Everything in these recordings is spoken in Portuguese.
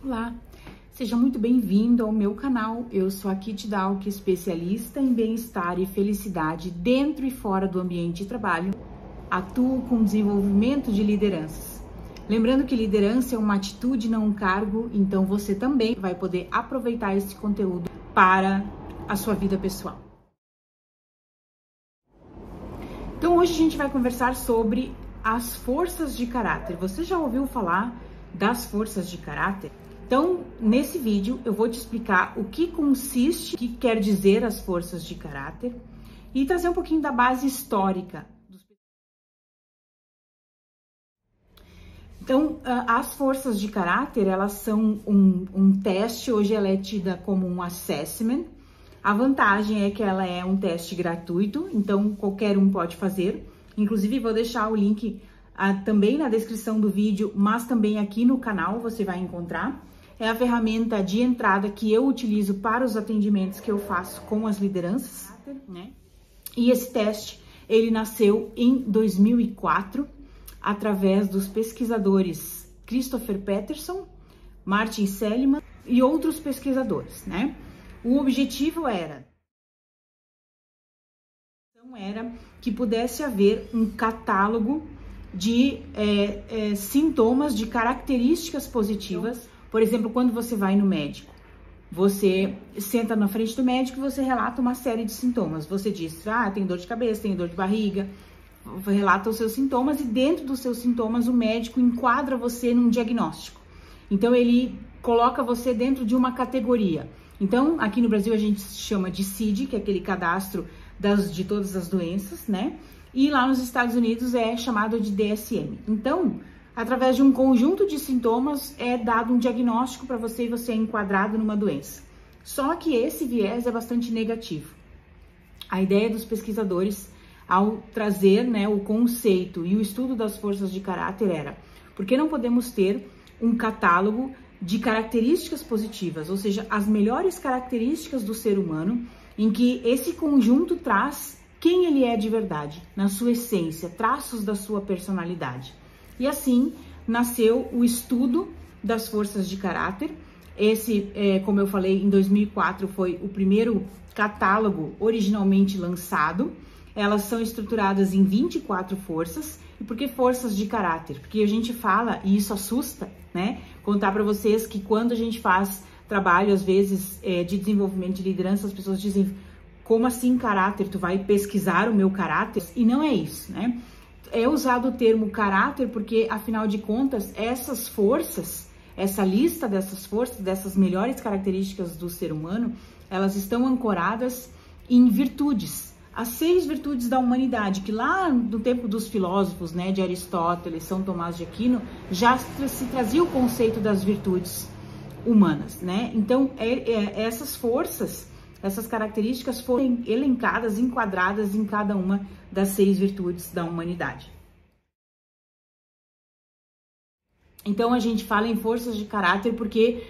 Olá, seja muito bem-vindo ao meu canal. Eu sou a Kit Dalk, especialista em bem-estar e felicidade dentro e fora do ambiente de trabalho. Atuo com desenvolvimento de lideranças. Lembrando que liderança é uma atitude, não um cargo, então você também vai poder aproveitar esse conteúdo para a sua vida pessoal. Então hoje a gente vai conversar sobre as forças de caráter. Você já ouviu falar das forças de caráter? Então, nesse vídeo eu vou te explicar o que consiste, o que quer dizer as forças de caráter e trazer um pouquinho da base histórica. Então, as forças de caráter, elas são um teste, hoje ela é tida como um assessment. A vantagem é que ela é um teste gratuito, então qualquer um pode fazer. Inclusive, vou deixar o link também na descrição do vídeo, mas também aqui no canal você vai encontrar. É a ferramenta de entrada que eu utilizo para os atendimentos que eu faço com as lideranças, né? E esse teste, ele nasceu em 2004, através dos pesquisadores Christopher Peterson, Martin Seligman e outros pesquisadores, né? O objetivo era que pudesse haver um catálogo de sintomas, de características positivas. Por exemplo, quando você vai no médico, você senta na frente do médico e você relata uma série de sintomas. Você diz, tem dor de cabeça, tem dor de barriga, relata os seus sintomas e dentro dos seus sintomas o médico enquadra você num diagnóstico. Então ele coloca você dentro de uma categoria. Então aqui no Brasil a gente chama de CID, que é aquele cadastro de todas as doenças, né? E lá nos Estados Unidos é chamado de DSM. Então, através de um conjunto de sintomas, é dado um diagnóstico para você e você é enquadrado numa doença. Só que esse viés é bastante negativo. A ideia dos pesquisadores, ao trazer, né, o conceito e o estudo das forças de caráter era: por que não podemos ter um catálogo de características positivas, ou seja, as melhores características do ser humano, em que esse conjunto traz quem ele é de verdade, na sua essência, traços da sua personalidade. E assim nasceu o estudo das forças de caráter. Esse, como eu falei, em 2004 foi o primeiro catálogo originalmente lançado. Elas são estruturadas em 24 forças. E por que forças de caráter? Porque a gente fala, e isso assusta, né? Contar para vocês que quando a gente faz trabalho, às vezes, de desenvolvimento de liderança, as pessoas dizem, como assim caráter? Tu vai pesquisar o meu caráter? E não é isso, né? É usado o termo caráter porque, afinal de contas, essas forças, essa lista dessas forças, dessas melhores características do ser humano, elas estão ancoradas em virtudes. As 6 virtudes da humanidade, que lá no tempo dos filósofos, né, de Aristóteles, São Tomás de Aquino, já se trazia o conceito das virtudes humanas, né? Então, essas forças, essas características foram elencadas, enquadradas em cada uma das 6 virtudes da humanidade. Então, a gente fala em forças de caráter porque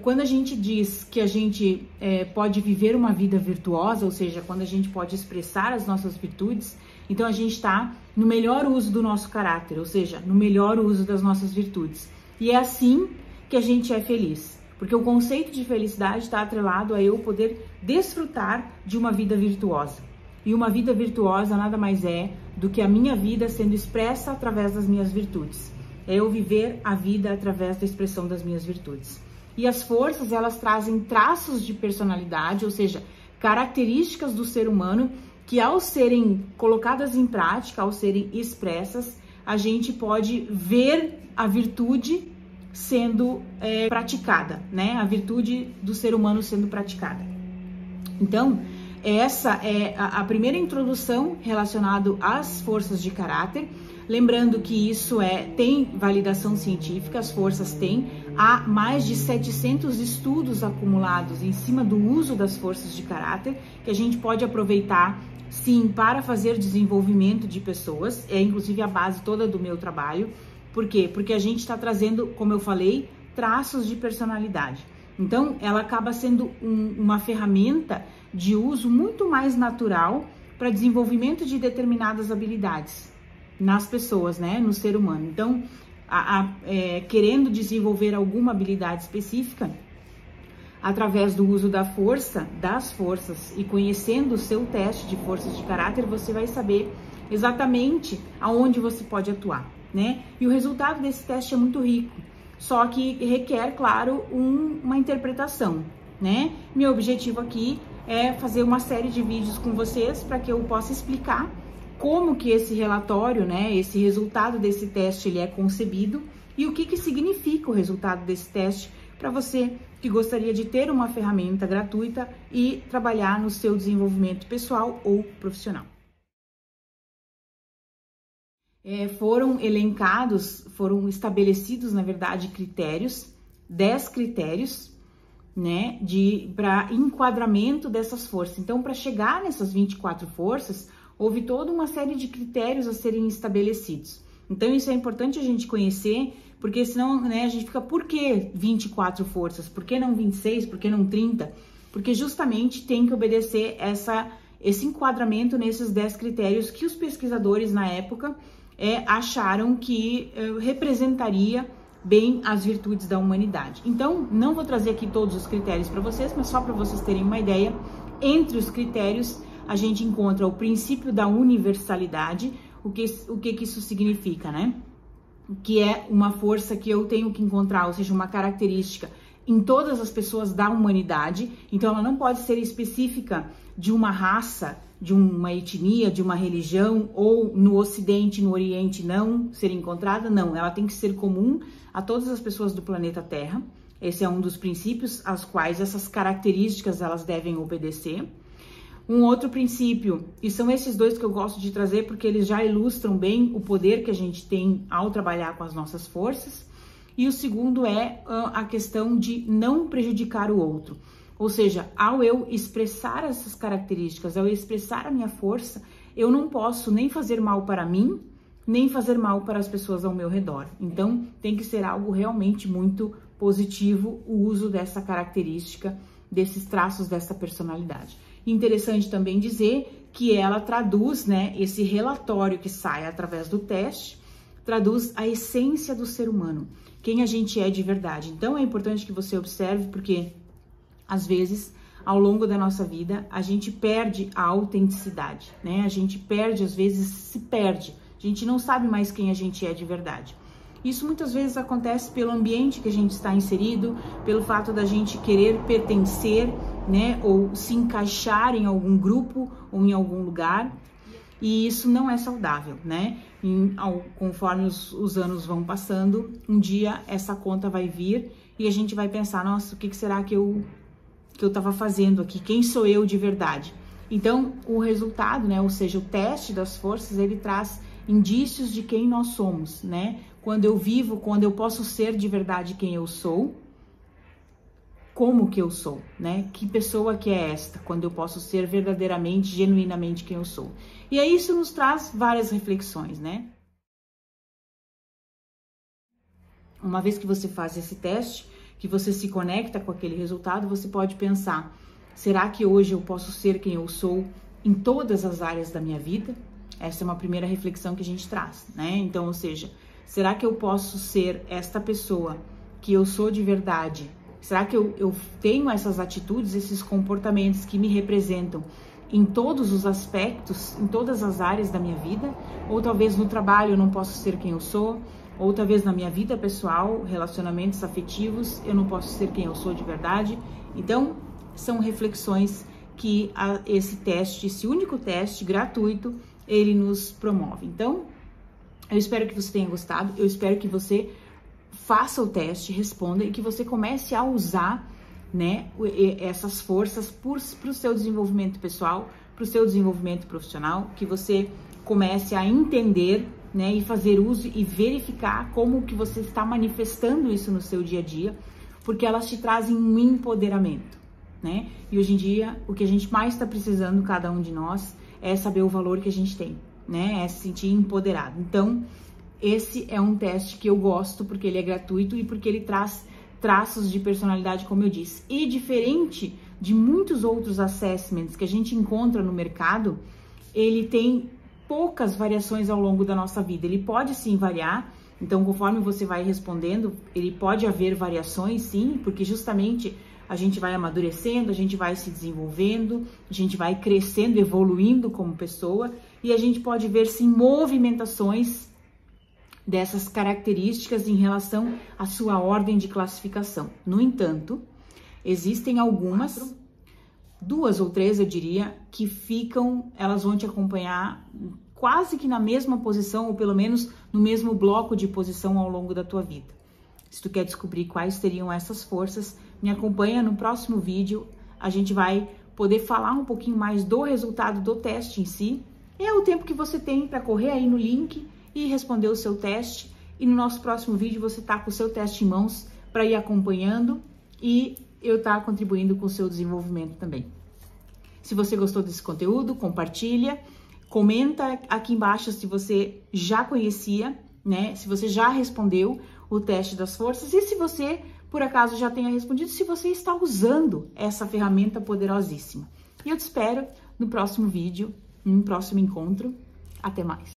quando a gente diz que a gente pode viver uma vida virtuosa, ou seja, quando a gente pode expressar as nossas virtudes, então a gente está no melhor uso do nosso caráter, ou seja, no melhor uso das nossas virtudes. E é assim que a gente é feliz. Porque o conceito de felicidade está atrelado a eu poder desfrutar de uma vida virtuosa. E uma vida virtuosa nada mais é do que a minha vida sendo expressa através das minhas virtudes. É eu viver a vida através da expressão das minhas virtudes. E as forças, elas trazem traços de personalidade, ou seja, características do ser humano que, ao serem colocadas em prática, ao serem expressas, a gente pode ver a virtude sendo praticada, né? A virtude do ser humano sendo praticada. Então, essa é a primeira introdução relacionada às forças de caráter. Lembrando que isso tem validação científica, as forças têm. Há mais de 700 estudos acumulados em cima do uso das forças de caráter, que a gente pode aproveitar, sim, para fazer desenvolvimento de pessoas. É inclusive a base toda do meu trabalho. Por quê? Porque a gente está trazendo, como eu falei, traços de personalidade. Então, ela acaba sendo uma ferramenta de uso muito mais natural para desenvolvimento de determinadas habilidades nas pessoas, né? No ser humano. Então, querendo desenvolver alguma habilidade específica, através do uso da força, das forças e conhecendo o seu teste de forças de caráter, você vai saber exatamente aonde você pode atuar, né? E o resultado desse teste é muito rico, só que requer, claro, uma interpretação, né? Meu objetivo aqui é fazer uma série de vídeos com vocês para que eu possa explicar como que esse relatório, né, esse resultado desse teste ele é concebido e o que significa o resultado desse teste para você que gostaria de ter uma ferramenta gratuita e trabalhar no seu desenvolvimento pessoal ou profissional. Foram estabelecidos, na verdade, 10 critérios, né, para enquadramento dessas forças. Então, para chegar nessas 24 forças, houve toda uma série de critérios a serem estabelecidos. Então, isso é importante a gente conhecer, porque senão, né, a gente fica, por que 24 forças? Por que não 26? Por que não 30? Porque justamente tem que obedecer esse enquadramento nesses 10 critérios que os pesquisadores na época acharam que representaria bem as virtudes da humanidade. Então, não vou trazer aqui todos os critérios para vocês, mas só para vocês terem uma ideia, entre os critérios a gente encontra o princípio da universalidade. O que isso significa, né? Que é uma força que eu tenho que encontrar, ou seja, uma característica em todas as pessoas da humanidade. Então, ela não pode ser específica de uma raça, de uma etnia, de uma religião, ou no Ocidente, no Oriente não ser encontrada. Não, ela tem que ser comum a todas as pessoas do planeta Terra. Esse é um dos princípios aos quais essas características elas devem obedecer. Um outro princípio, e são esses dois que eu gosto de trazer porque eles já ilustram bem o poder que a gente tem ao trabalhar com as nossas forças. E o segundo é a questão de não prejudicar o outro. Ou seja, ao eu expressar essas características, ao eu expressar a minha força, eu não posso nem fazer mal para mim, nem fazer mal para as pessoas ao meu redor. Então, tem que ser algo realmente muito positivo o uso dessa característica, desses traços dessa personalidade. Interessante também dizer que ela traduz, né, esse relatório que sai através do teste, traduz a essência do ser humano, quem a gente é de verdade. Então, é importante que você observe, porque às vezes, ao longo da nossa vida, a gente perde a autenticidade, né? A gente perde, às vezes, se perde. A gente não sabe mais quem a gente é de verdade. Isso muitas vezes acontece pelo ambiente que a gente está inserido, pelo fato da gente querer pertencer, né? Ou se encaixar em algum grupo ou em algum lugar. E isso não é saudável, né? Conforme os anos vão passando, um dia essa conta vai vir e a gente vai pensar, nossa, o que será que eu estava fazendo aqui? Quem sou eu de verdade? Então, o resultado, né, ou seja, o teste das forças, ele traz indícios de quem nós somos, né? Quando eu vivo, quando eu posso ser de verdade quem eu sou, como que eu sou, né? Que pessoa que é esta? Quando eu posso ser verdadeiramente, genuinamente quem eu sou. E aí isso nos traz várias reflexões, né? Uma vez que você faz esse teste, que você se conecta com aquele resultado, você pode pensar, será que hoje eu posso ser quem eu sou em todas as áreas da minha vida? Essa é uma primeira reflexão que a gente traz, né? Então, ou seja, será que eu posso ser esta pessoa que eu sou de verdade? Será que eu tenho essas atitudes, esses comportamentos que me representam em todos os aspectos, em todas as áreas da minha vida? Ou talvez no trabalho eu não posso ser quem eu sou? Ou talvez na minha vida pessoal, relacionamentos afetivos, eu não posso ser quem eu sou de verdade? Então, são reflexões que esse teste, esse único teste gratuito, ele nos promove. Então, eu espero que você tenha gostado, eu espero que você faça o teste, responda e que você comece a usar, né, essas forças para o seu desenvolvimento pessoal, para o seu desenvolvimento profissional, que você comece a entender, né, e fazer uso e verificar como que você está manifestando isso no seu dia a dia, porque elas te trazem um empoderamento, né? E hoje em dia, o que a gente mais está precisando, cada um de nós, é saber o valor que a gente tem, né? É se sentir empoderado. Então, esse é um teste que eu gosto, porque ele é gratuito e porque ele traz traços de personalidade, como eu disse. E diferente de muitos outros assessments que a gente encontra no mercado, ele tem poucas variações ao longo da nossa vida. Ele pode sim variar, Então, conforme você vai respondendo, ele pode haver variações, sim, porque justamente a gente vai amadurecendo, a gente vai se desenvolvendo, a gente vai crescendo, evoluindo como pessoa, e a gente pode ver, sim, movimentações dessas características em relação à sua ordem de classificação. No entanto, existem algumas, 2 ou 3, eu diria, que elas vão te acompanhar quase que na mesma posição, ou pelo menos no mesmo bloco de posição ao longo da tua vida. Se tu quer descobrir quais seriam essas forças, me acompanha no próximo vídeo. A gente vai poder falar um pouquinho mais do resultado do teste em si. É o tempo que você tem para correr aí no link e responder o seu teste. E no nosso próximo vídeo você tá com o seu teste em mãos para ir acompanhando e eu tá contribuindo com o seu desenvolvimento também. Se você gostou desse conteúdo, compartilha. Comenta aqui embaixo se você já conhecia, né? Se você já respondeu o teste das forças e se você, por acaso, já tenha respondido, se você está usando essa ferramenta poderosíssima. E eu te espero no próximo vídeo, no próximo encontro. Até mais!